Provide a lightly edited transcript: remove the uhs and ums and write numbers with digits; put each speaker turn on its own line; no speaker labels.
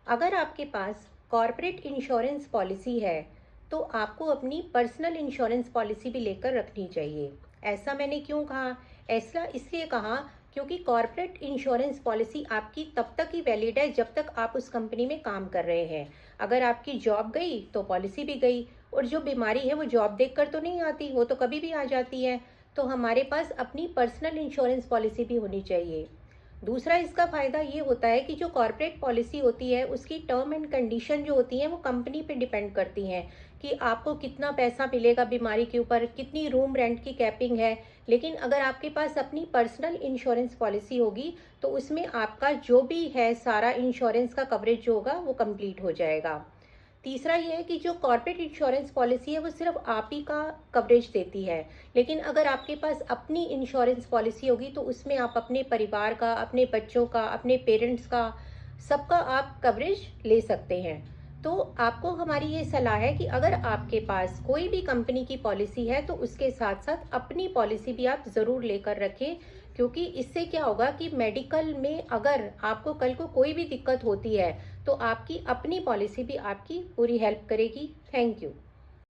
अगर आपके पास corporate insurance policy है तो आपको अपनी पर्सनल इंश्योरेंस पॉलिसी भी लेकर रखनी चाहिए। ऐसा मैंने क्यों कहा? ऐसा इसलिए कहा क्योंकि कॉर्पोरेट इंश्योरेंस पॉलिसी आपकी तब तक ही वैलिड है जब तक आप उस कंपनी में काम कर रहे हैं। अगर आपकी जॉब गई तो पॉलिसी भी गई, और जो बीमारी है वो जॉब देखकर तो नहीं आती, वो तो कभी भी आ जाती है। तो हमारे पास अपनी पर्सनल इंश्योरेंस पॉलिसी भी होनी चाहिए। दूसरा इसका फ़ायदा ये होता है कि जो कॉर्पोरेट पॉलिसी होती है उसकी टर्म एंड कंडीशन जो होती हैं वो कंपनी पे डिपेंड करती हैं कि आपको कितना पैसा मिलेगा बीमारी के ऊपर, कितनी रूम रेंट की कैपिंग है। लेकिन अगर आपके पास अपनी पर्सनल इंश्योरेंस पॉलिसी होगी तो उसमें आपका जो भी है सारा इंश्योरेंस का कवरेज जो होगा वो कंप्लीट हो जाएगा। तीसरा ये है कि जो कॉर्पोरेट इंश्योरेंस पॉलिसी है वो सिर्फ आप ही का कवरेज देती है, लेकिन अगर आपके पास अपनी इंश्योरेंस पॉलिसी होगी तो उसमें आप अपने परिवार का, अपने बच्चों का, अपने पेरेंट्स का, सबका आप कवरेज ले सकते हैं। तो आपको हमारी ये सलाह है कि अगर आपके पास कोई भी कंपनी की पॉलिसी है तो उसके साथ साथ अपनी पॉलिसी भी आप ज़रूर लेकर रखें, क्योंकि इससे क्या होगा कि मेडिकल में अगर आपको कल को कोई भी दिक्कत होती है तो आपकी अपनी पॉलिसी भी आपकी पूरी हेल्प करेगी। Thank you.